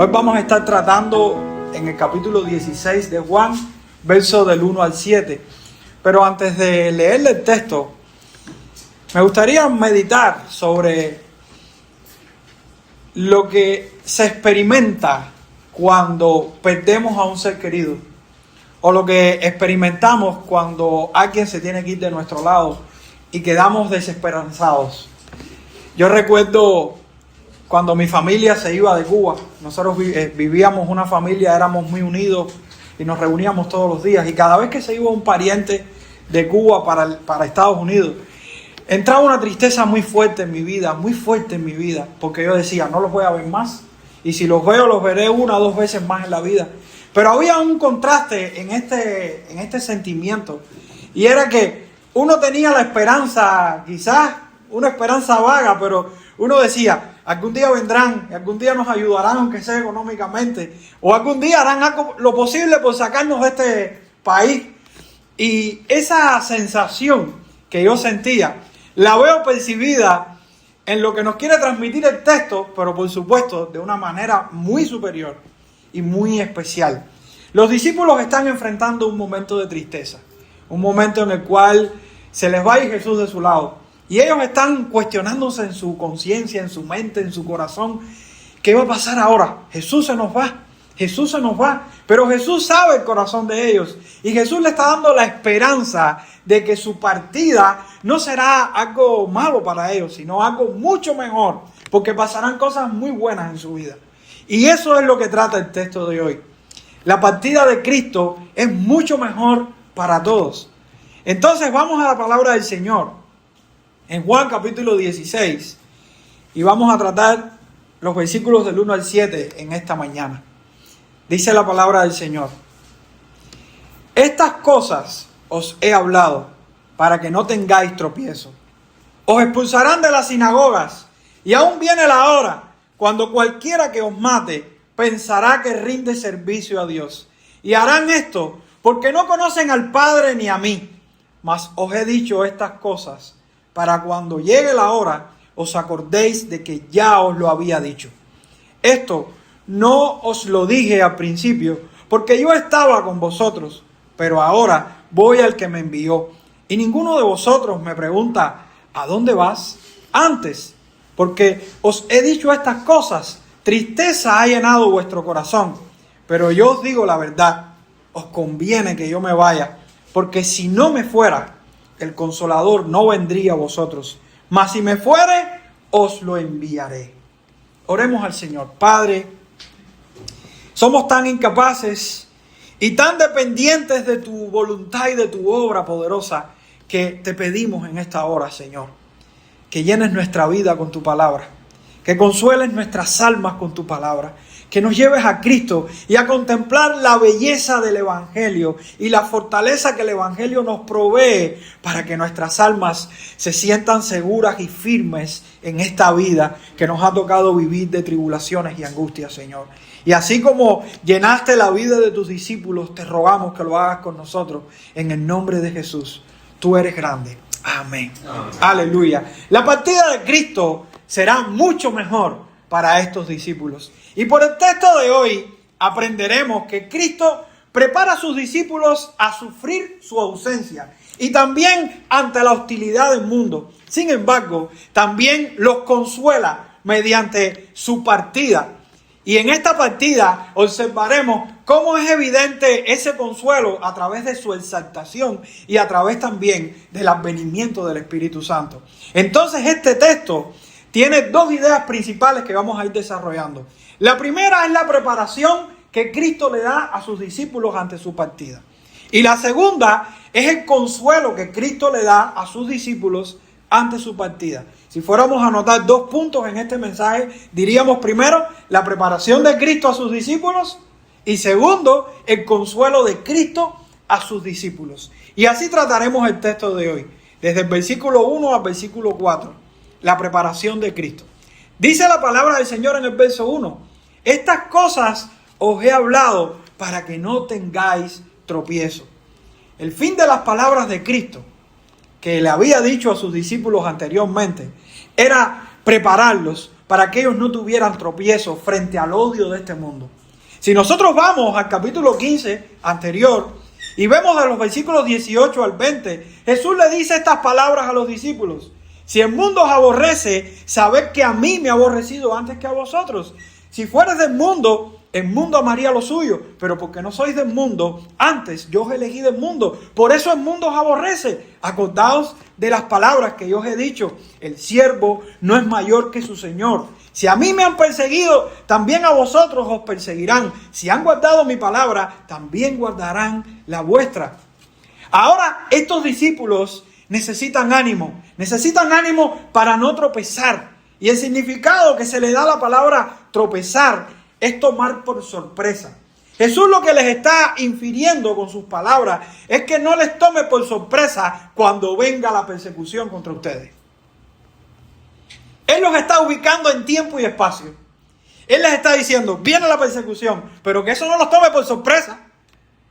Hoy vamos a estar tratando en el capítulo 16 de Juan, versos del 1 al 7. Pero antes de leerle el texto, me gustaría meditar sobre lo que se experimenta cuando perdemos a un ser querido, o lo que experimentamos cuando alguien se tiene que ir de nuestro lado y quedamos desesperanzados. Yo recuerdo cuando mi familia se iba de Cuba. Nosotros vivíamos una familia, éramos muy unidos y nos reuníamos todos los días. Y cada vez que se iba un pariente de Cuba para Estados Unidos, entraba una tristeza muy fuerte en mi vida, porque yo decía, no los voy a ver más. Y si los veo, los veré una o dos veces más en la vida. Pero había un contraste en este sentimiento. Y era que uno tenía la esperanza, quizás una esperanza vaga, pero uno decía, algún día vendrán, algún día nos ayudarán, aunque sea económicamente, o algún día harán lo posible por sacarnos de este país. Y esa sensación que yo sentía, la veo percibida en lo que nos quiere transmitir el texto, pero por supuesto de una manera muy superior y muy especial. Los discípulos están enfrentando un momento de tristeza, un momento en el cual se les va a ir Jesús de su lado. Y ellos están cuestionándose en su conciencia, en su mente, en su corazón, ¿qué va a pasar ahora? Jesús se nos va. Pero Jesús sabe el corazón de ellos. Y Jesús le está dando la esperanza de que su partida no será algo malo para ellos, sino algo mucho mejor, porque pasarán cosas muy buenas en su vida. Y eso es lo que trata el texto de hoy. La partida de Cristo es mucho mejor para todos. Entonces vamos a la palabra del Señor. En Juan capítulo 16, y vamos a tratar los versículos del 1 al 7 en esta mañana. Dice la palabra del Señor: estas cosas os he hablado para que no tengáis tropiezo. Os expulsarán de las sinagogas, y aún viene la hora cuando cualquiera que os mate pensará que rinde servicio a Dios. Y harán esto porque no conocen al Padre ni a mí. Mas os he dicho estas cosas para cuando llegue la hora os acordéis de que ya os lo había dicho. Esto no os lo dije al principio, porque yo estaba con vosotros, pero ahora voy al que me envió. Y ninguno de vosotros me pregunta, ¿a dónde vas? Antes, porque os he dicho estas cosas, tristeza ha llenado vuestro corazón. Pero yo os digo la verdad, os conviene que yo me vaya, porque si no me fuera, el Consolador no vendría a vosotros, mas si me fuere, os lo enviaré. Oremos al Señor. Padre, somos tan incapaces y tan dependientes de tu voluntad y de tu obra poderosa que te pedimos en esta hora, Señor, que llenes nuestra vida con tu palabra, que consueles nuestras almas con tu palabra, que nos lleves a Cristo y a contemplar la belleza del Evangelio y la fortaleza que el Evangelio nos provee para que nuestras almas se sientan seguras y firmes en esta vida que nos ha tocado vivir de tribulaciones y angustias, Señor. Y así como llenaste la vida de tus discípulos, te rogamos que lo hagas con nosotros en el nombre de Jesús. Tú eres grande. Amén. Amén. Aleluya. La partida de Cristo será mucho mejor para estos discípulos. Y por el texto de hoy aprenderemos que Cristo prepara a sus discípulos a sufrir su ausencia y también ante la hostilidad del mundo. Sin embargo, también los consuela mediante su partida. Y en esta partida observaremos cómo es evidente ese consuelo a través de su exaltación y a través también del advenimiento del Espíritu Santo. Entonces este texto tiene dos ideas principales que vamos a ir desarrollando. La primera es la preparación que Cristo le da a sus discípulos ante su partida. Y la segunda es el consuelo que Cristo le da a sus discípulos ante su partida. Si fuéramos a anotar dos puntos en este mensaje, diríamos primero la preparación de Cristo a sus discípulos y segundo el consuelo de Cristo a sus discípulos. Y así trataremos el texto de hoy, desde el versículo 1 al versículo 4. La preparación de Cristo. Dice la palabra del Señor en el verso 1. Estas cosas os he hablado para que no tengáis tropiezo. El fin de las palabras de Cristo, que le había dicho a sus discípulos anteriormente, era prepararlos para que ellos no tuvieran tropiezo frente al odio de este mundo. Si nosotros vamos al capítulo 15 anterior y vemos de los versículos 18 al 20, Jesús le dice estas palabras a los discípulos: si el mundo os aborrece, sabed que a mí me ha aborrecido antes que a vosotros. Si fueres del mundo, el mundo amaría lo suyo, pero porque no sois del mundo, antes yo os elegí del mundo. Por eso el mundo os aborrece. Acordaos de las palabras que yo os he dicho: el siervo no es mayor que su señor. Si a mí me han perseguido, también a vosotros os perseguirán. Si han guardado mi palabra, también guardarán la vuestra. Ahora estos discípulos necesitan ánimo para no tropezar. Y el significado que se le da a la palabra tropezar es tomar por sorpresa. Jesús lo que les está infiriendo con sus palabras es que no les tome por sorpresa cuando venga la persecución contra ustedes. Él los está ubicando en tiempo y espacio. Él les está diciendo: viene la persecución, pero que eso no los tome por sorpresa.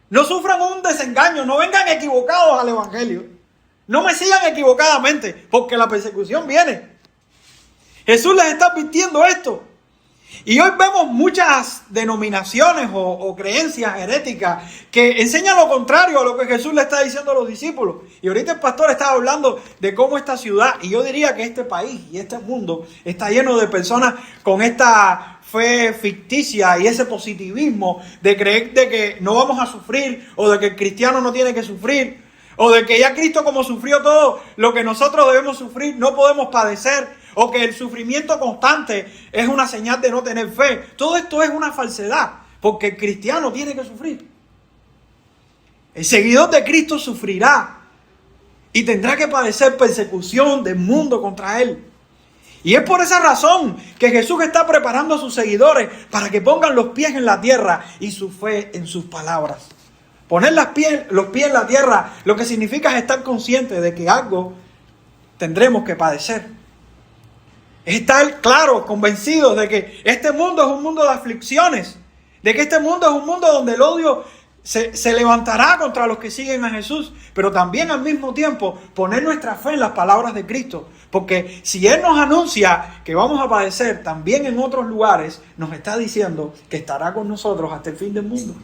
No sufran un desengaño, no vengan equivocados al evangelio. No me sigan equivocadamente, porque la persecución viene. Jesús les está advirtiendo esto. Y hoy vemos muchas denominaciones o creencias heréticas que enseñan lo contrario a lo que Jesús le está diciendo a los discípulos. Y ahorita el pastor estaba hablando de cómo esta ciudad, y yo diría que este país y este mundo está lleno de personas con esta fe ficticia y ese positivismo de creer de que no vamos a sufrir, o de que el cristiano no tiene que sufrir, o de que ya Cristo, como sufrió todo lo que nosotros debemos sufrir, no podemos padecer, o que el sufrimiento constante es una señal de no tener fe. Todo esto es una falsedad, porque el cristiano tiene que sufrir. El seguidor de Cristo sufrirá y tendrá que padecer persecución del mundo contra él. Y es por esa razón que Jesús está preparando a sus seguidores para que pongan los pies en la tierra y su fe en sus palabras. Poner los pies en la tierra lo que significa es estar consciente de que algo tendremos que padecer. Estar claros, convencidos de que este mundo es un mundo de aflicciones, de que este mundo es un mundo donde el odio se levantará contra los que siguen a Jesús, pero también al mismo tiempo poner nuestra fe en las palabras de Cristo, porque si Él nos anuncia que vamos a padecer, también en otros lugares nos está diciendo que estará con nosotros hasta el fin del mundo.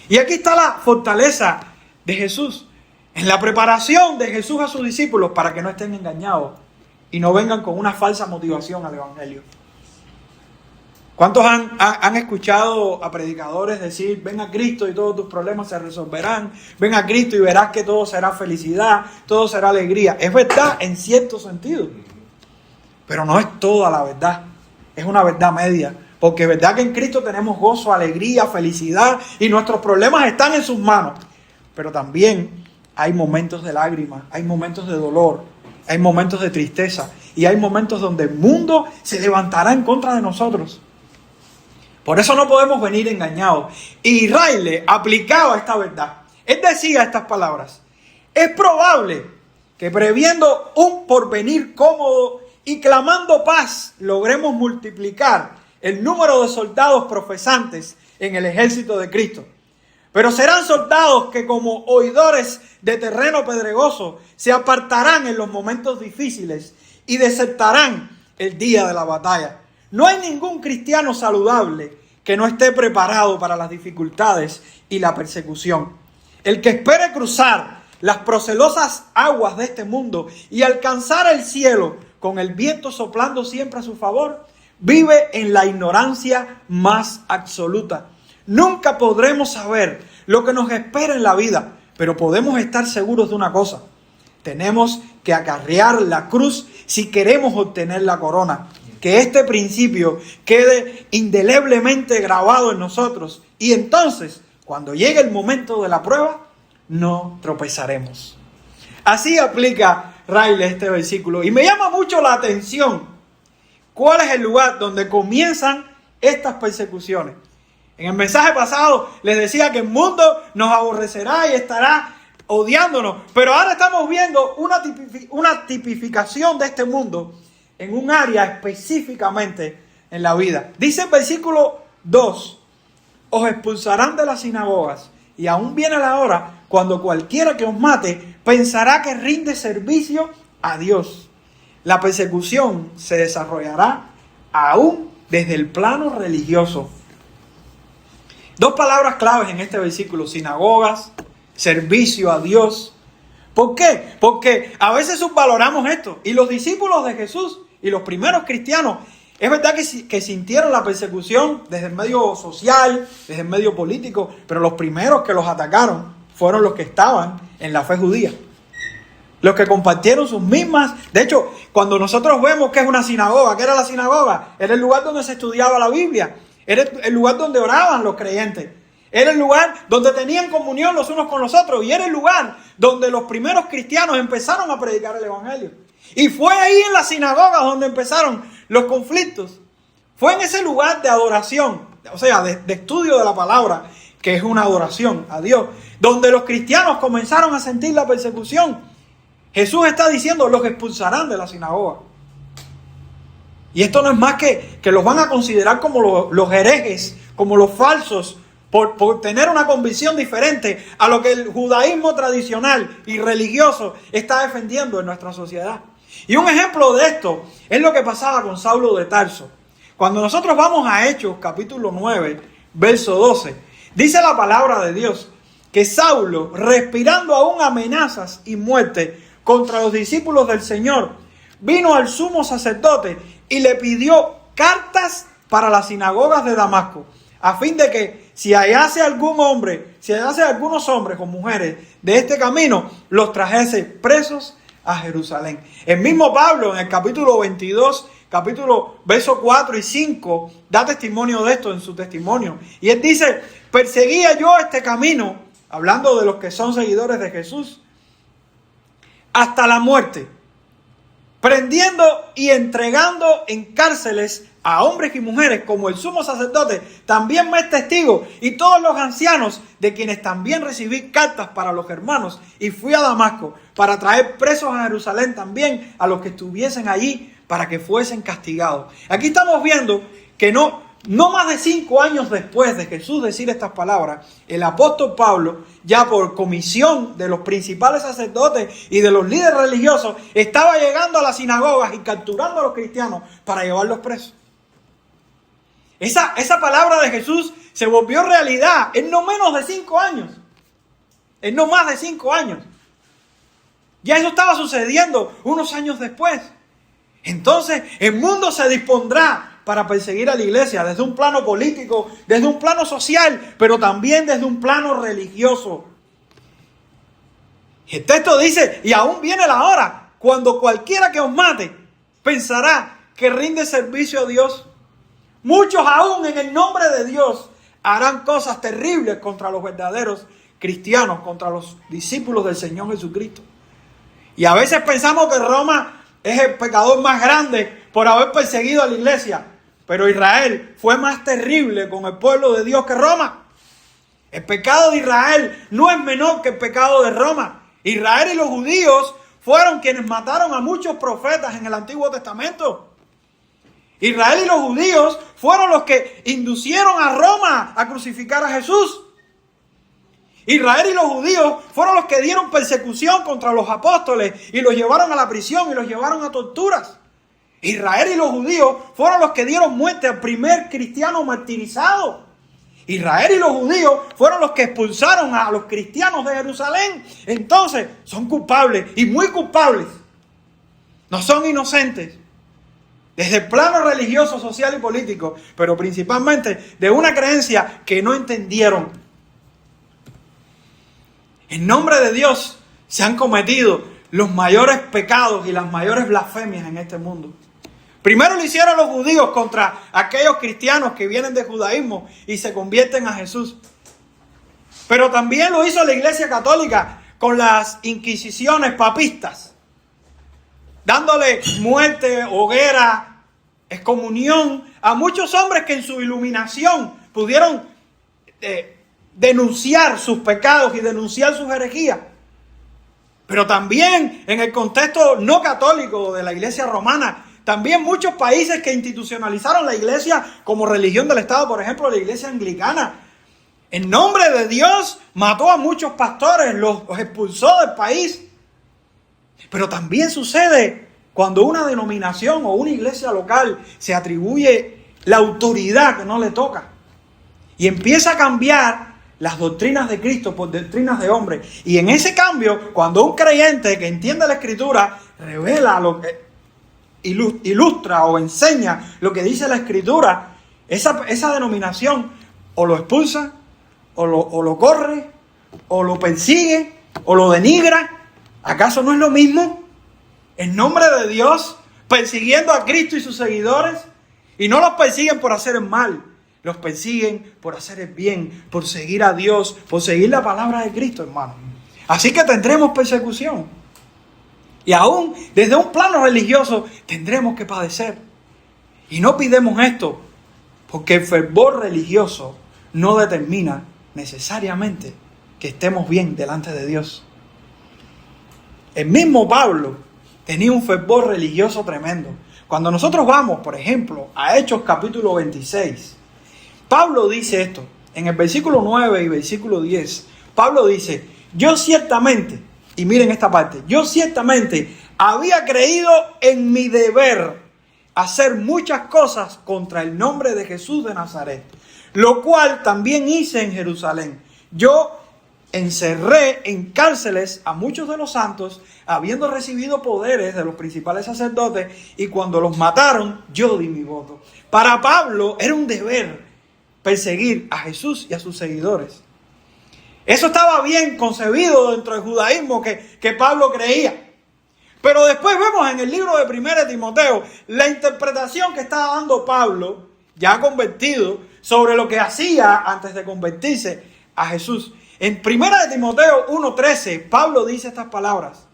Y aquí está la fortaleza de Jesús, en la preparación de Jesús a sus discípulos para que no estén engañados y no vengan con una falsa motivación al evangelio. ¿Cuántos han escuchado a predicadores decir: ven a Cristo y todos tus problemas se resolverán? Ven a Cristo y verás que todo será felicidad, todo será alegría. Es verdad en cierto sentido, pero no es toda la verdad. Es una verdad media. Porque es verdad que en Cristo tenemos gozo, alegría, felicidad y nuestros problemas están en sus manos. Pero también hay momentos de lágrimas, hay momentos de dolor, hay momentos de tristeza y hay momentos donde el mundo se levantará en contra de nosotros. Por eso no podemos venir engañados. Y Riley aplicaba esta verdad. Él decía estas palabras: es probable que previendo un porvenir cómodo y clamando paz, logremos multiplicar el número de soldados profesantes en el ejército de Cristo. Pero serán soldados que, como oidores de terreno pedregoso, se apartarán en los momentos difíciles y desertarán el día de la batalla. No hay ningún cristiano saludable que no esté preparado para las dificultades y la persecución. El que espere cruzar las procelosas aguas de este mundo y alcanzar el cielo con el viento soplando siempre a su favor, vive en la ignorancia más absoluta. Nunca podremos saber lo que nos espera en la vida, pero podemos estar seguros de una cosa: tenemos que acarrear la cruz si queremos obtener la corona. Que este principio quede indeleblemente grabado en nosotros, y entonces, cuando llegue el momento de la prueba, no tropezaremos. Así aplica Riley este versículo, y me llama mucho la atención cuál es el lugar donde comienzan estas persecuciones. En el mensaje pasado les decía que el mundo nos aborrecerá y estará odiándonos, pero ahora estamos viendo una tipificación de este mundo en un área específicamente en la vida. Dice el versículo 2: os expulsarán de las sinagogas, y aún viene la hora cuando cualquiera que os mate pensará que rinde servicio a Dios. la persecución se desarrollará aún desde el plano religioso. Dos palabras claves en este versículo: sinagogas, servicio a Dios. ¿Por qué? Porque a veces subvaloramos esto. Y los discípulos de Jesús y los primeros cristianos, es verdad que sintieron la persecución desde el medio social, desde el medio político, pero los primeros que los atacaron fueron los que estaban en la fe judía. Los que compartieron sus mismas. De hecho, cuando nosotros vemos que es una sinagoga, ¿qué era la sinagoga? Era el lugar donde se estudiaba la Biblia. Era el lugar donde oraban los creyentes. Era el lugar donde tenían comunión los unos con los otros. Y era el lugar donde los primeros cristianos empezaron a predicar el evangelio. Y fue ahí en la sinagoga donde empezaron los conflictos. Fue en ese lugar de adoración, o sea, de estudio de la palabra, que es una adoración a Dios, donde los cristianos comenzaron a sentir la persecución. Jesús está diciendo: los expulsarán de la sinagoga. Y esto no es más que los van a considerar como los herejes, como los falsos, por tener una convicción diferente a lo que el judaísmo tradicional y religioso está defendiendo en nuestra sociedad. Y un ejemplo de esto es lo que pasaba con Saulo de Tarso. Cuando nosotros vamos a Hechos capítulo 9, verso 12, dice la palabra de Dios que Saulo, respirando aún amenazas y muerte contra los discípulos del Señor, vino al sumo sacerdote y le pidió cartas para las sinagogas de Damasco, a fin de que si hallase algunos hombres o mujeres de este camino, los trajese presos a Jerusalén. El mismo Pablo en el capítulo 22, versos 4 y 5, da testimonio de esto en su testimonio. Y él dice: perseguía yo este camino, hablando de los que son seguidores de Jesús, hasta la muerte, prendiendo y entregando en cárceles a hombres y mujeres, como el sumo sacerdote también me es testigo, y todos los ancianos, de quienes también recibí cartas para los hermanos, y fui a Damasco para traer presos a Jerusalén también a los que estuviesen allí, para que fuesen castigados. Aquí estamos viendo que no más de 5 años después de Jesús decir estas palabras, el apóstol Pablo, ya por comisión de los principales sacerdotes y de los líderes religiosos, estaba llegando a las sinagogas y capturando a los cristianos para llevarlos presos. Esa palabra de Jesús se volvió realidad en no menos de 5 años. En no más de 5 años. Ya eso estaba sucediendo unos años después. Entonces el mundo se dispondrá para perseguir a la iglesia desde un plano político, desde un plano social, pero también desde un plano religioso. El texto dice: y aún viene la hora cuando cualquiera que os mate pensará que rinde servicio a Dios. Muchos aún en el nombre de Dios harán cosas terribles contra los verdaderos cristianos, contra los discípulos del Señor Jesucristo. Y a veces pensamos que Roma es el pecador más grande por haber perseguido a la iglesia. Pero Israel fue más terrible con el pueblo de Dios que Roma. El pecado de Israel no es menor que el pecado de Roma. Israel y los judíos fueron quienes mataron a muchos profetas en el Antiguo Testamento. Israel y los judíos fueron los que inducieron a Roma a crucificar a Jesús. Israel y los judíos fueron los que dieron persecución contra los apóstoles y los llevaron a la prisión y los llevaron a torturas. Israel y los judíos fueron los que dieron muerte al primer cristiano martirizado. Israel y los judíos fueron los que expulsaron a los cristianos de Jerusalén. Entonces son culpables y muy culpables. No son inocentes. Desde el plano religioso, social y político, pero principalmente de una creencia que no entendieron. En nombre de Dios se han cometido los mayores pecados y las mayores blasfemias en este mundo. Primero lo hicieron los judíos contra aquellos cristianos que vienen del judaísmo y se convierten a Jesús. Pero también lo hizo la Iglesia Católica con las inquisiciones papistas, dándole muerte, hoguera, excomunión a muchos hombres que en su iluminación pudieron denunciar sus pecados y denunciar sus herejías. Pero también en el contexto no católico de la Iglesia romana, también muchos países que institucionalizaron la Iglesia como religión del Estado, por ejemplo la Iglesia anglicana, en nombre de Dios mató a muchos pastores, los expulsó del país. Pero también sucede Cuando una denominación o una iglesia local se atribuye la autoridad que no le toca y empieza a cambiar las doctrinas de Cristo por doctrinas de hombres. Y en ese cambio, cuando un creyente que entiende la Escritura revela lo que ilustra o enseña lo que dice la Escritura, esa denominación o lo expulsa, o lo corre, o lo persigue, o lo denigra. ¿Acaso no es lo mismo? En nombre de Dios, persiguiendo a Cristo y sus seguidores. Y no los persiguen por hacer el mal, los persiguen por hacer el bien, por seguir a Dios, por seguir la palabra de Cristo, hermano. Así que tendremos persecución. Y aún desde un plano religioso tendremos que padecer. Y no pidemos esto, porque el fervor religioso no determina necesariamente que estemos bien delante de Dios. El mismo Pablo tenía un fervor religioso tremendo. Cuando nosotros vamos, por ejemplo, a Hechos capítulo 26, Pablo dice esto, en el versículo 9 y versículo 10, Pablo dice, yo ciertamente, y miren esta parte, yo ciertamente había creído en mi deber hacer muchas cosas contra el nombre de Jesús de Nazaret, lo cual también hice en Jerusalén. Yo encerré en cárceles a muchos de los santos, habiendo recibido poderes de los principales sacerdotes, y cuando los mataron, yo di mi voto. Para Pablo era un deber perseguir a Jesús y a sus seguidores. Eso estaba bien concebido dentro del judaísmo que Pablo creía. Pero después vemos en el libro de 1 Timoteo la interpretación que estaba dando Pablo, ya convertido, sobre lo que hacía antes de convertirse a Jesús. En 1 Timoteo 1:13, Pablo dice estas palabras.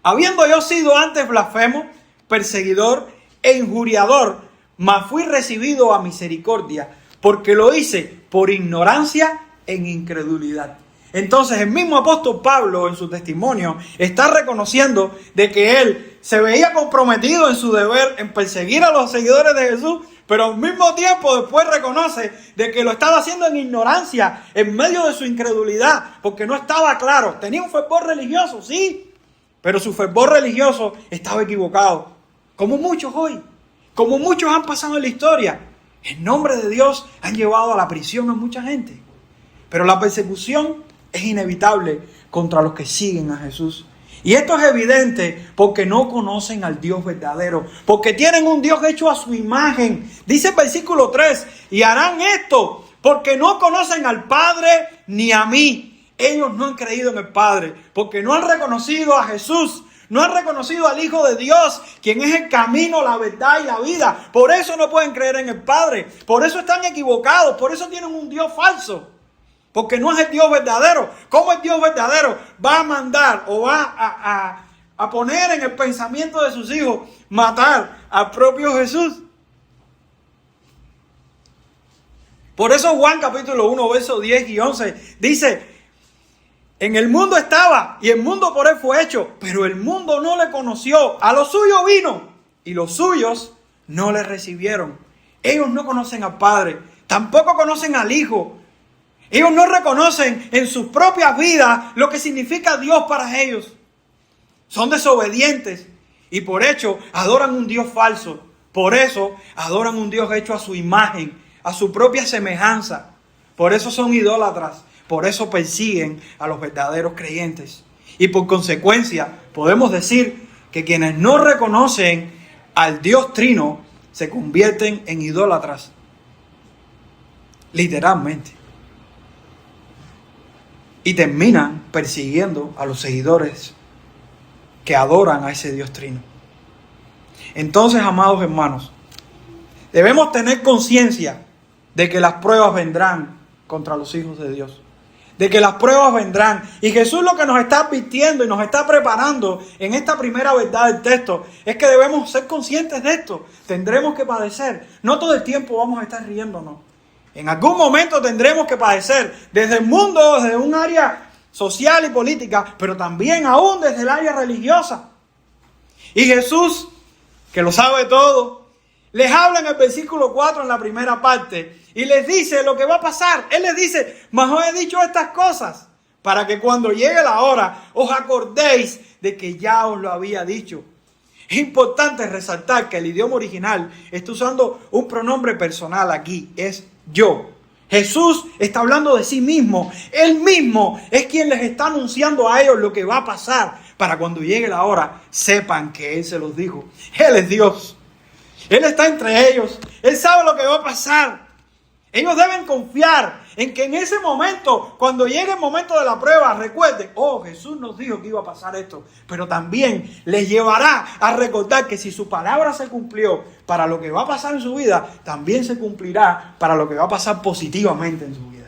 Habiendo yo sido antes blasfemo, perseguidor e injuriador, mas fui recibido a misericordia, porque lo hice por ignorancia en incredulidad. Entonces el mismo apóstol Pablo en su testimonio está reconociendo de que él se veía comprometido en su deber en perseguir a los seguidores de Jesús, pero al mismo tiempo después reconoce de que lo estaba haciendo en ignorancia, en medio de su incredulidad, porque no estaba claro. Tenía un fervor religioso, sí, pero su fervor religioso estaba equivocado. Como muchos hoy, como muchos han pasado en la historia, en nombre de Dios han llevado a la prisión a mucha gente. Pero la persecución es inevitable contra los que siguen a Jesús. Y esto es evidente porque no conocen al Dios verdadero, porque tienen un Dios hecho a su imagen. Dice el versículo 3, y harán esto porque no conocen al Padre ni a mí. Ellos no han creído en el Padre, porque no han reconocido a Jesús, no han reconocido al Hijo de Dios, quien es el camino, la verdad y la vida. Por eso no pueden creer en el Padre, por eso están equivocados, por eso tienen un Dios falso. Porque no es el Dios verdadero. ¿Cómo el Dios verdadero va a mandar o va a poner en el pensamiento de sus hijos matar al propio Jesús? Por eso Juan capítulo 1, versos 10 y 11 dice, en el mundo estaba y el mundo por él fue hecho, pero el mundo no le conoció. A lo suyo vino y los suyos no le recibieron. Ellos no conocen al Padre, tampoco conocen al Hijo. Ellos no reconocen en sus propias vidas lo que significa Dios para ellos. Son desobedientes y por hecho adoran un Dios falso. Por eso adoran un Dios hecho a su imagen, a su propia semejanza. Por eso son idólatras. Por eso persiguen a los verdaderos creyentes. Y por consecuencia podemos decir que quienes no reconocen al Dios Trino se convierten en idólatras. Literalmente. Y terminan persiguiendo a los seguidores que adoran a ese Dios Trino. Entonces, amados hermanos, debemos tener conciencia de que las pruebas vendrán contra los hijos de Dios. De que las pruebas vendrán. Y Jesús lo que nos está advirtiendo y nos está preparando en esta primera verdad del texto es que debemos ser conscientes de esto. Tendremos que padecer. No todo el tiempo vamos a estar riéndonos. En algún momento tendremos que padecer desde el mundo, desde un área social y política, pero también aún desde el área religiosa. Y Jesús, que lo sabe todo, les habla en el versículo 4 en la primera parte y les dice lo que va a pasar. Él les dice, mas os he dicho estas cosas para que cuando llegue la hora os acordéis de que ya os lo había dicho. Es importante resaltar que el idioma original está usando un pronombre personal aquí, es yo. Jesús está hablando de sí mismo. Él mismo es quien les está anunciando a ellos lo que va a pasar para cuando llegue la hora sepan que Él se los dijo. Él es Dios. Él está entre ellos. Él sabe lo que va a pasar. Ellos deben confiar en que en ese momento, cuando llegue el momento de la prueba, recuerden, Jesús nos dijo que iba a pasar esto. Pero también les llevará a recordar que si su palabra se cumplió para lo que va a pasar en su vida, también se cumplirá para lo que va a pasar positivamente en su vida.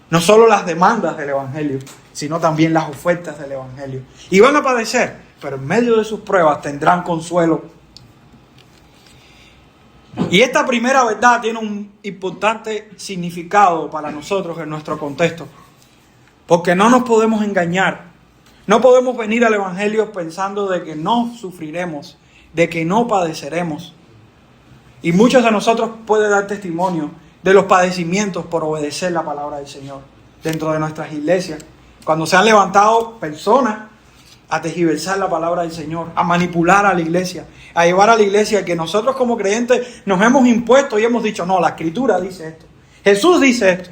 No solo las demandas del Evangelio, sino también las ofertas del Evangelio. Y van a padecer, pero en medio de sus pruebas tendrán consuelo. Y esta primera verdad tiene un importante significado para nosotros en nuestro contexto. Porque no nos podemos engañar. No podemos venir al Evangelio pensando de que no sufriremos, de que no padeceremos. Y muchos de nosotros pueden dar testimonio de los padecimientos por obedecer la palabra del Señor dentro de nuestras iglesias. Cuando se han levantado personas a tergiversar la palabra del Señor, a manipular a la iglesia, a llevar a la iglesia que nosotros como creyentes nos hemos impuesto y hemos dicho, no, la Escritura dice esto, Jesús dice esto.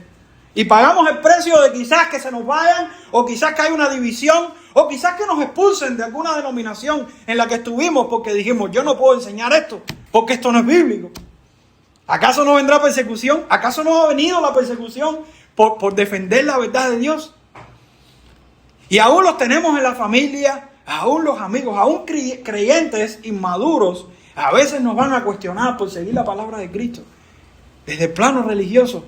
Y pagamos el precio de quizás que se nos vayan, o quizás que haya una división, o quizás que nos expulsen de alguna denominación en la que estuvimos porque dijimos, yo no puedo enseñar esto, porque esto no es bíblico. ¿Acaso no vendrá persecución? ¿Acaso no ha venido la persecución por defender la verdad de Dios? Y aún los tenemos en la familia, aún los amigos, aún creyentes inmaduros, a veces nos van a cuestionar por seguir la palabra de Cristo, desde el plano religioso.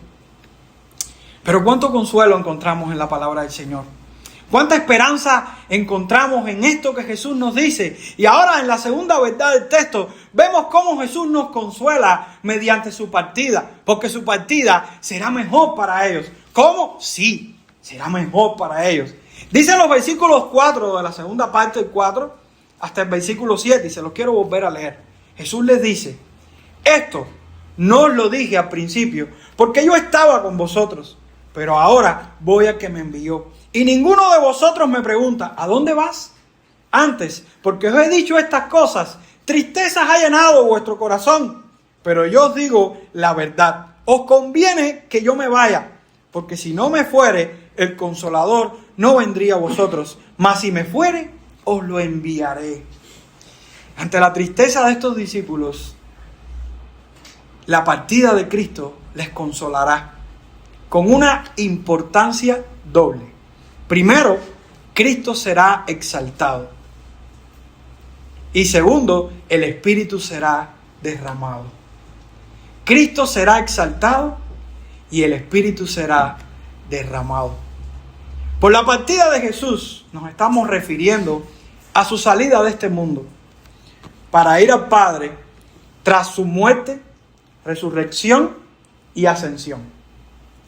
Pero cuánto consuelo encontramos en la palabra del Señor. Cuánta esperanza encontramos en esto que Jesús nos dice. Y ahora en la segunda verdad del texto, vemos cómo Jesús nos consuela mediante su partida. Porque su partida será mejor para ellos. ¿Cómo? Sí, será mejor para ellos. Dicen los versículos 4 de la segunda parte del 4 hasta el versículo 7, y se los quiero volver a leer. Jesús les dice, esto no os lo dije al principio, porque yo estaba con vosotros, pero ahora voy al que me envió. Y ninguno de vosotros me pregunta, ¿a dónde vas? Antes, porque os he dicho estas cosas, tristezas ha llenado vuestro corazón. Pero yo os digo la verdad, os conviene que yo me vaya, porque si no me fuere, el Consolador no vendría a vosotros, mas si me fuere, os lo enviaré. Ante la tristeza de estos discípulos, la partida de Cristo les consolará con una importancia doble. Primero, Cristo será exaltado. Y segundo, el Espíritu será derramado. Cristo será exaltado y el Espíritu será derramado. Por la partida de Jesús nos estamos refiriendo a su salida de este mundo para ir al Padre tras su muerte, resurrección y ascensión.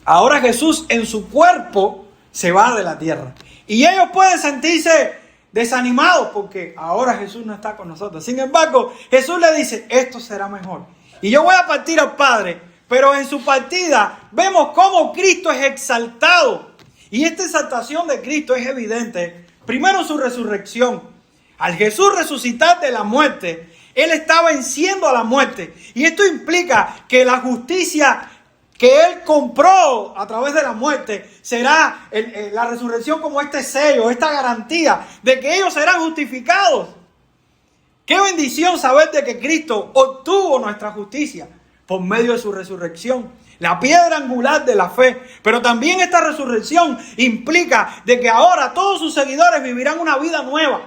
Ahora Jesús en su cuerpo se va de la tierra. Y ellos pueden sentirse desanimados porque ahora Jesús no está con nosotros. Sin embargo, Jesús le dice, esto será mejor. Y yo voy a partir al Padre, pero en su partida vemos cómo Cristo es exaltado. Y esta exaltación de Cristo es evidente. Primero en su resurrección. Al Jesús resucitar de la muerte, Él está venciendo a la muerte. Y esto implica que la justicia que Él compró a través de la muerte será la resurrección como este sello, esta garantía de que ellos serán justificados. Qué bendición saber de que Cristo obtuvo nuestra justicia por medio de su resurrección. La piedra angular de la fe. Pero también esta resurrección implica de que ahora todos sus seguidores vivirán una vida nueva.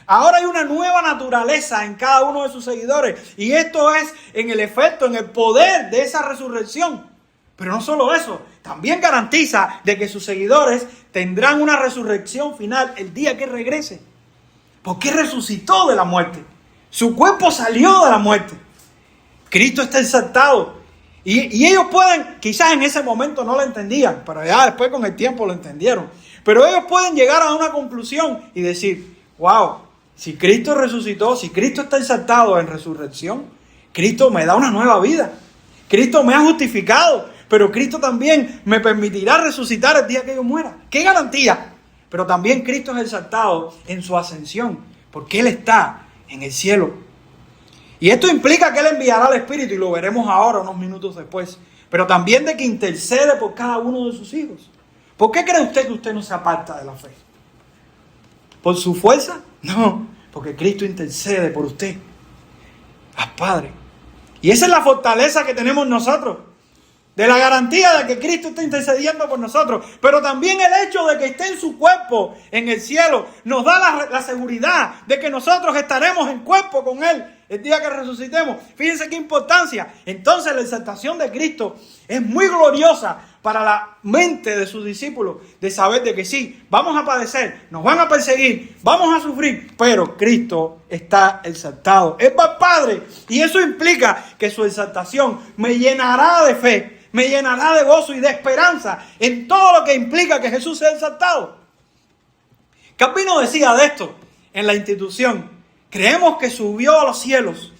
Ahora hay una nueva naturaleza en cada uno de sus seguidores. Y esto es en el efecto, en el poder de esa resurrección. Pero no solo eso, también garantiza de que sus seguidores tendrán una resurrección final el día que regrese. Porque resucitó de la muerte. Su cuerpo salió de la muerte. Cristo está exaltado. Y ellos pueden, quizás en ese momento no lo entendían, pero ya después con el tiempo lo entendieron. Pero ellos pueden llegar a una conclusión y decir, wow, si Cristo resucitó, si Cristo está exaltado en resurrección, Cristo me da una nueva vida. Cristo me ha justificado, pero Cristo también me permitirá resucitar el día que yo muera. ¡Qué garantía! Pero también Cristo es exaltado en su ascensión, porque Él está en el cielo. Y esto implica que Él enviará al Espíritu, y lo veremos ahora, unos minutos después, pero también de que intercede por cada uno de sus hijos. ¿Por qué cree usted que usted no se aparta de la fe? ¿Por su fuerza? No, porque Cristo intercede por usted al Padre. Y esa es la fortaleza que tenemos nosotros, de la garantía de que Cristo está intercediendo por nosotros. Pero también el hecho de que esté en su cuerpo en el cielo nos da la seguridad de que nosotros estaremos en cuerpo con Él el día que resucitemos. Fíjense qué importancia. Entonces la exaltación de Cristo es muy gloriosa para la mente de sus discípulos, de saber de que sí, vamos a padecer, nos van a perseguir, vamos a sufrir, pero Cristo está exaltado. Es para el Padre, y eso implica que su exaltación me llenará de fe, me llenará de gozo y de esperanza en todo lo que implica que Jesús sea exaltado. Calvino decía de esto en la institución: creemos que subió a los cielos,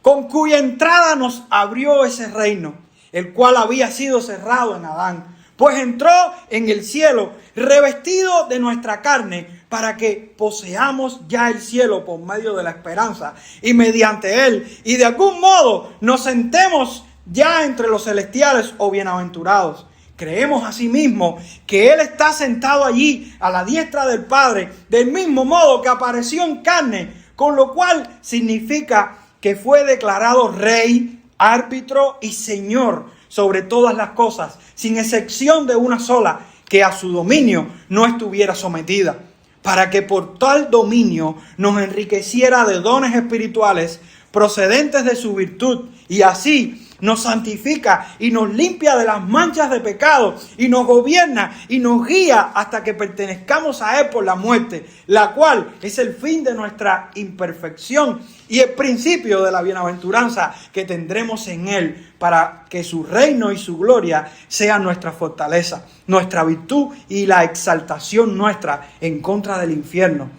con cuya entrada nos abrió ese reino, el cual había sido cerrado en Adán, pues entró en el cielo revestido de nuestra carne, para que poseamos ya el cielo por medio de la esperanza y mediante él, y de algún modo nos sentemos ya entre los celestiales o bienaventurados. Creemos asimismo que Él está sentado allí a la diestra del Padre, del mismo modo que apareció en carne, con lo cual significa que fue declarado Rey, árbitro y Señor sobre todas las cosas, sin excepción de una sola, que a su dominio no estuviera sometida, para que por tal dominio nos enriqueciera de dones espirituales procedentes de su virtud, y así nos santifica y nos limpia de las manchas de pecado, y nos gobierna y nos guía hasta que pertenezcamos a Él por la muerte, la cual es el fin de nuestra imperfección y el principio de la bienaventuranza que tendremos en Él, para que su reino y su gloria sean nuestra fortaleza, nuestra virtud y la exaltación nuestra en contra del infierno.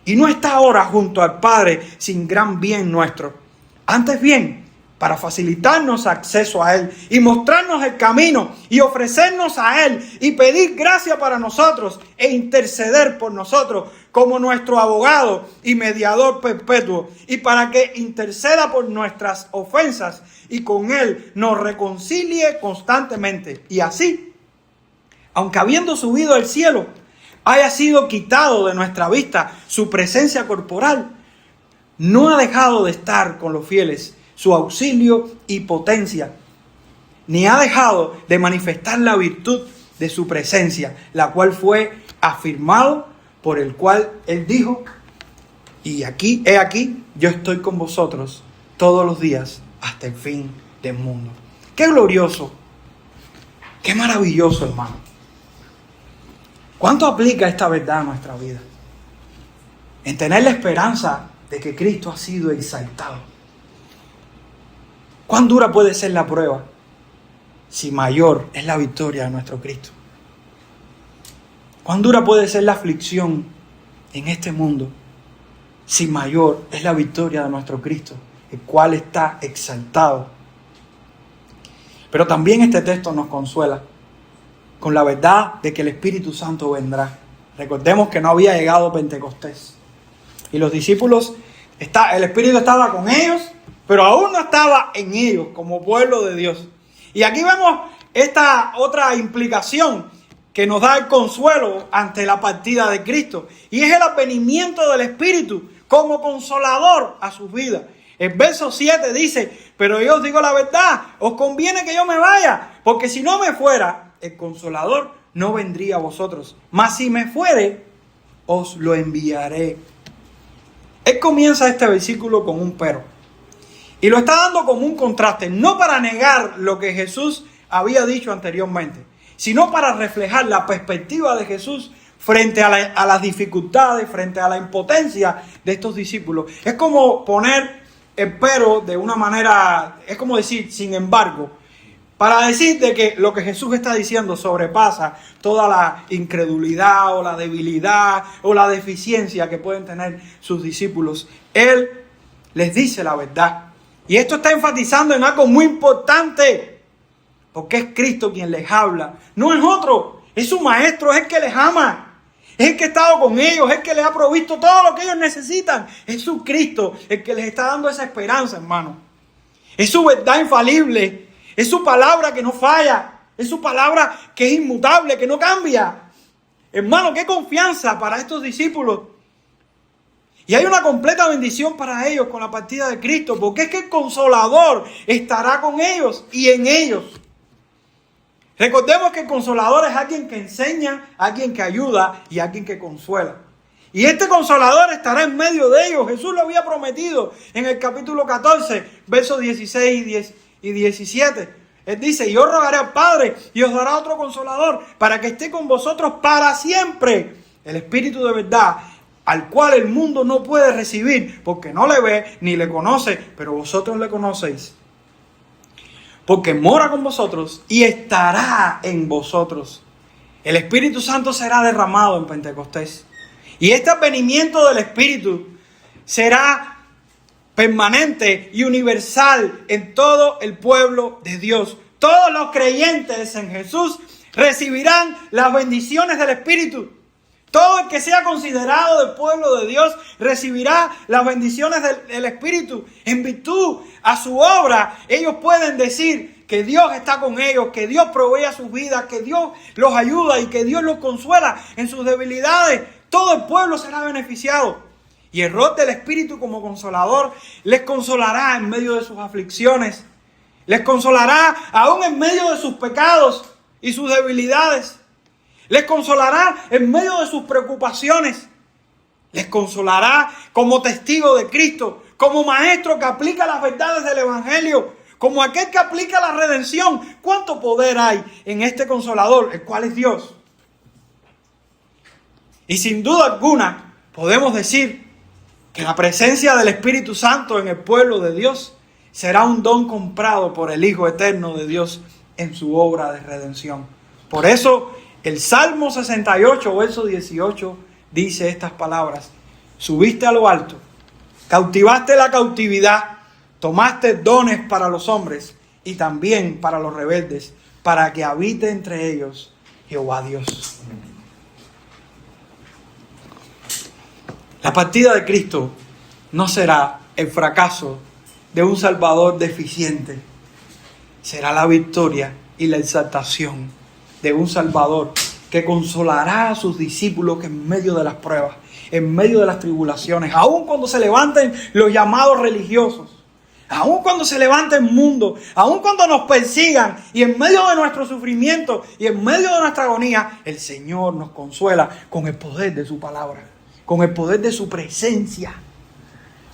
Y no está ahora junto al Padre sin gran bien nuestro. Antes bien, para facilitarnos acceso a Él y mostrarnos el camino y ofrecernos a Él y pedir gracia para nosotros e interceder por nosotros como nuestro abogado y mediador perpetuo, y para que interceda por nuestras ofensas y con Él nos reconcilie constantemente. Y así, aunque habiendo subido al cielo, haya sido quitado de nuestra vista su presencia corporal, no ha dejado de estar con los fieles su auxilio y potencia, ni ha dejado de manifestar la virtud de su presencia, la cual fue afirmado, por el cual Él dijo: y aquí, he aquí, yo estoy con vosotros todos los días hasta el fin del mundo. ¡Qué glorioso! ¡Qué maravilloso, hermano! ¿Cuánto aplica esta verdad a nuestra vida? En tener la esperanza de que Cristo ha sido exaltado. ¿Cuán dura puede ser la prueba si mayor es la victoria de nuestro Cristo? ¿Cuán dura puede ser la aflicción en este mundo si mayor es la victoria de nuestro Cristo, el cual está exaltado? Pero también este texto nos consuela con la verdad de que el Espíritu Santo vendrá. Recordemos que no había llegado Pentecostés. Y los discípulos, el Espíritu estaba con ellos, pero aún no estaba en ellos como pueblo de Dios. Y aquí vemos esta otra implicación que nos da el consuelo ante la partida de Cristo. Y es el advenimiento del Espíritu como consolador a sus vidas. El verso 7 dice: pero yo os digo la verdad, os conviene que yo me vaya, porque si no me fuera, el consolador no vendría a vosotros. Mas si me fuere, os lo enviaré. Él comienza este versículo con un pero. Y lo está dando como un contraste, no para negar lo que Jesús había dicho anteriormente, sino para reflejar la perspectiva de Jesús frente a las dificultades, frente a la impotencia de estos discípulos. Es como poner el pero de una manera, es como decir, sin embargo, para decir de que lo que Jesús está diciendo sobrepasa toda la incredulidad o la debilidad o la deficiencia que pueden tener sus discípulos. Él les dice la verdad. Y esto está enfatizando en algo muy importante, porque es Cristo quien les habla. No es otro, es su Maestro, es el que les ama. Es el que ha estado con ellos, es el que les ha provisto todo lo que ellos necesitan. Es su Cristo el que les está dando esa esperanza, hermano. Es su verdad infalible. Es su palabra que no falla. Es su palabra que es inmutable, que no cambia. Hermano, qué confianza para estos discípulos. Y hay una completa bendición para ellos con la partida de Cristo, porque es que el Consolador estará con ellos y en ellos. Recordemos que el Consolador es alguien que enseña, alguien que ayuda y alguien que consuela. Y este Consolador estará en medio de ellos. Jesús lo había prometido en el capítulo 14, versos 16 y 17. Él dice: yo rogaré al Padre y os dará otro Consolador para que esté con vosotros para siempre. El Espíritu de verdad, al cual el mundo no puede recibir porque no le ve ni le conoce, pero vosotros le conocéis, porque mora con vosotros y estará en vosotros. El Espíritu Santo será derramado en Pentecostés. Y este advenimiento del Espíritu será permanente y universal en todo el pueblo de Dios. Todos los creyentes en Jesús recibirán las bendiciones del Espíritu. Todo el que sea considerado del pueblo de Dios recibirá las bendiciones del Espíritu. En virtud a su obra, ellos pueden decir que Dios está con ellos, que Dios provee a sus vidas, que Dios los ayuda y que Dios los consuela en sus debilidades. Todo el pueblo será beneficiado. Y el rol del Espíritu como consolador les consolará en medio de sus aflicciones. Les consolará aún en medio de sus pecados y sus debilidades. Les consolará en medio de sus preocupaciones. Les consolará como testigo de Cristo, como maestro que aplica las verdades del Evangelio, como aquel que aplica la redención. ¿Cuánto poder hay en este Consolador, el cual es Dios? Y sin duda alguna podemos decir que la presencia del Espíritu Santo en el pueblo de Dios será un don comprado por el Hijo Eterno de Dios en su obra de redención. Por eso el Salmo 68, verso 18, dice estas palabras: subiste a lo alto, cautivaste la cautividad, tomaste dones para los hombres y también para los rebeldes, para que habite entre ellos Jehová Dios. La partida de Cristo no será el fracaso de un Salvador deficiente. Será la victoria y la exaltación de un Salvador que consolará a sus discípulos que en medio de las pruebas, en medio de las tribulaciones, aun cuando se levanten los llamados religiosos, aun cuando se levante el mundo, aun cuando nos persigan y en medio de nuestro sufrimiento y en medio de nuestra agonía, el Señor nos consuela con el poder de su palabra, con el poder de su presencia,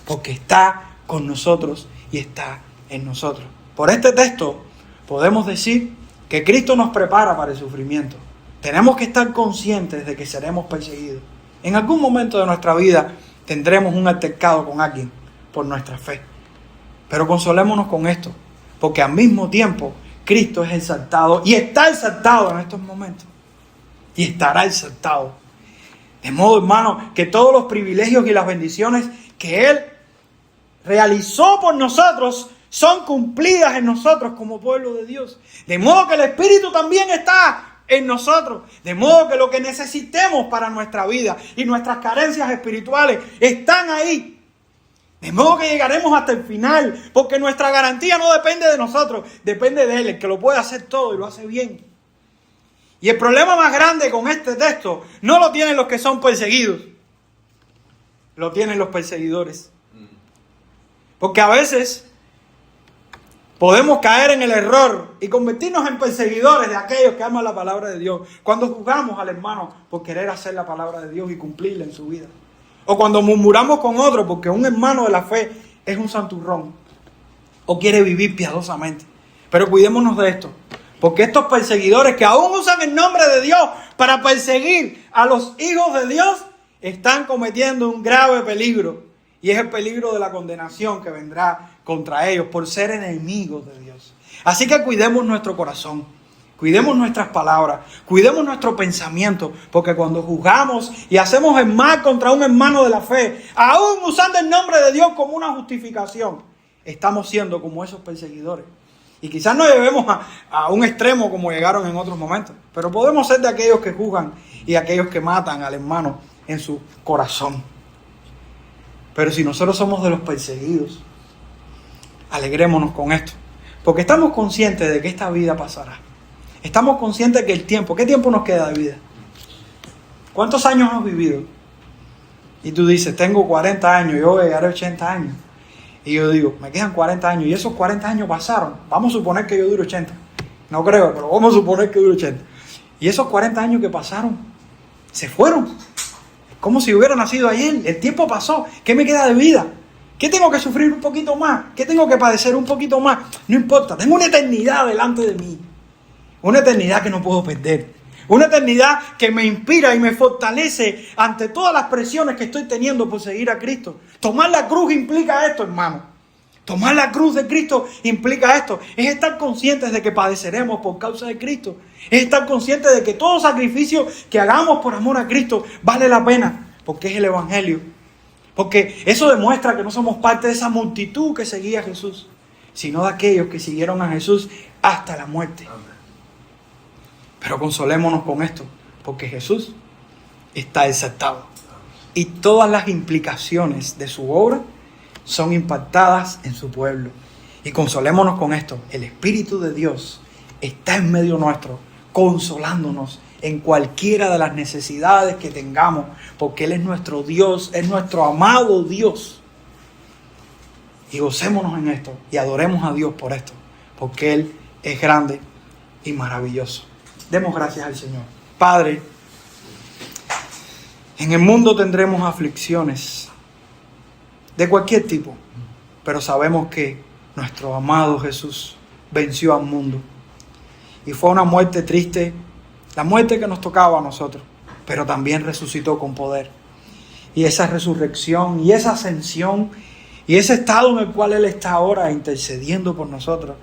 porque está con nosotros y está en nosotros. Por este texto podemos decir que Cristo nos prepara para el sufrimiento. Tenemos que estar conscientes de que seremos perseguidos. En algún momento de nuestra vida tendremos un altercado con alguien por nuestra fe. Pero consolémonos con esto, porque al mismo tiempo Cristo es exaltado y está exaltado en estos momentos. Y estará exaltado. De modo, hermano, que todos los privilegios y las bendiciones que Él realizó por nosotros son cumplidas en nosotros como pueblo de Dios. De modo que el Espíritu también está en nosotros. De modo que lo que necesitemos para nuestra vida y nuestras carencias espirituales están ahí. De modo que llegaremos hasta el final, porque nuestra garantía no depende de nosotros, depende de Él, el que lo puede hacer todo y lo hace bien. Y el problema más grande con este texto no lo tienen los que son perseguidos, lo tienen los perseguidores. Porque a veces podemos caer en el error y convertirnos en perseguidores de aquellos que aman la palabra de Dios, cuando juzgamos al hermano por querer hacer la palabra de Dios y cumplirla en su vida. O cuando murmuramos con otro porque un hermano de la fe es un santurrón o quiere vivir piadosamente. Pero cuidémonos de esto, porque estos perseguidores que aún usan el nombre de Dios para perseguir a los hijos de Dios están cometiendo un grave peligro. Y es el peligro de la condenación que vendrá contra ellos por ser enemigos de Dios. Así que cuidemos nuestro corazón, cuidemos nuestras palabras, cuidemos nuestro pensamiento, porque cuando juzgamos y hacemos el mal contra un hermano de la fe, aún usando el nombre de Dios como una justificación, estamos siendo como esos perseguidores. Y quizás no llevemos a un extremo como llegaron en otros momentos, pero podemos ser de aquellos que juzgan y aquellos que matan al hermano en su corazón. Pero si nosotros somos de los perseguidos, alegrémonos con esto, porque estamos conscientes de que esta vida pasará. Estamos conscientes de que el tiempo, ¿qué tiempo nos queda de vida? ¿Cuántos años hemos vivido? Y tú dices, tengo 40 años, yo llegaré a 80 años. Y yo digo, me quedan 40 años y esos 40 años pasaron. Vamos a suponer que yo dure 80. No creo, pero vamos a suponer que dure 80. Y esos 40 años que pasaron, se fueron. Como si hubiera nacido ayer. El tiempo pasó. ¿Qué me queda de vida? ¿Qué tengo que sufrir un poquito más? ¿Qué tengo que padecer un poquito más? No importa, tengo una eternidad delante de mí. Una eternidad que no puedo perder. Una eternidad que me inspira y me fortalece ante todas las presiones que estoy teniendo por seguir a Cristo. Tomar la cruz implica esto, hermano. Tomar la cruz de Cristo implica esto. Es estar conscientes de que padeceremos por causa de Cristo. Es estar conscientes de que todo sacrificio que hagamos por amor a Cristo vale la pena. Porque es el Evangelio. Porque eso demuestra que no somos parte de esa multitud que seguía a Jesús, sino de aquellos que siguieron a Jesús hasta la muerte. Pero consolémonos con esto, porque Jesús está exaltado. Y todas las implicaciones de su obra son impactadas en su pueblo. Y consolémonos con esto. El Espíritu de Dios está en medio nuestro, consolándonos en cualquiera de las necesidades que tengamos, porque Él es nuestro Dios, es nuestro amado Dios. Y gocémonos en esto y adoremos a Dios por esto, porque Él es grande y maravilloso. Demos gracias al Señor. Padre, en el mundo tendremos aflicciones de cualquier tipo, pero sabemos que nuestro amado Jesús venció al mundo. Y fue una muerte triste, la muerte que nos tocaba a nosotros, pero también resucitó con poder. Y esa resurrección y esa ascensión y ese estado en el cual Él está ahora intercediendo por nosotros,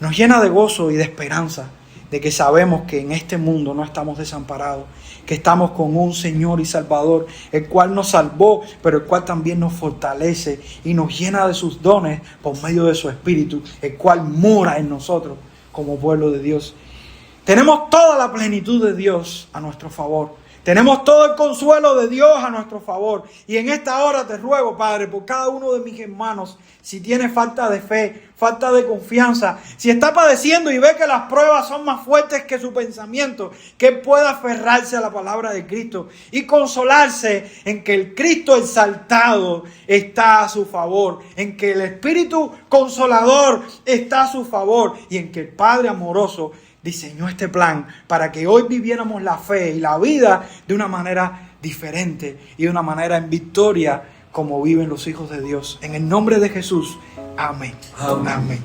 nos llena de gozo y de esperanza, de que sabemos que en este mundo no estamos desamparados, que estamos con un Señor y Salvador, el cual nos salvó, pero el cual también nos fortalece y nos llena de sus dones por medio de su Espíritu, el cual mora en nosotros como pueblo de Dios. Tenemos toda la plenitud de Dios a nuestro favor. Tenemos todo el consuelo de Dios a nuestro favor. Y en esta hora te ruego, Padre, por cada uno de mis hermanos, si tiene falta de fe, falta de confianza, si está padeciendo y ve que las pruebas son más fuertes que su pensamiento, que Él pueda aferrarse a la palabra de Cristo y consolarse en que el Cristo exaltado está a su favor, en que el Espíritu Consolador está a su favor y en que el Padre amoroso diseñó este plan para que hoy viviéramos la fe y la vida de una manera diferente y de una manera en victoria como viven los hijos de Dios. En el nombre de Jesús. Amén. Amén.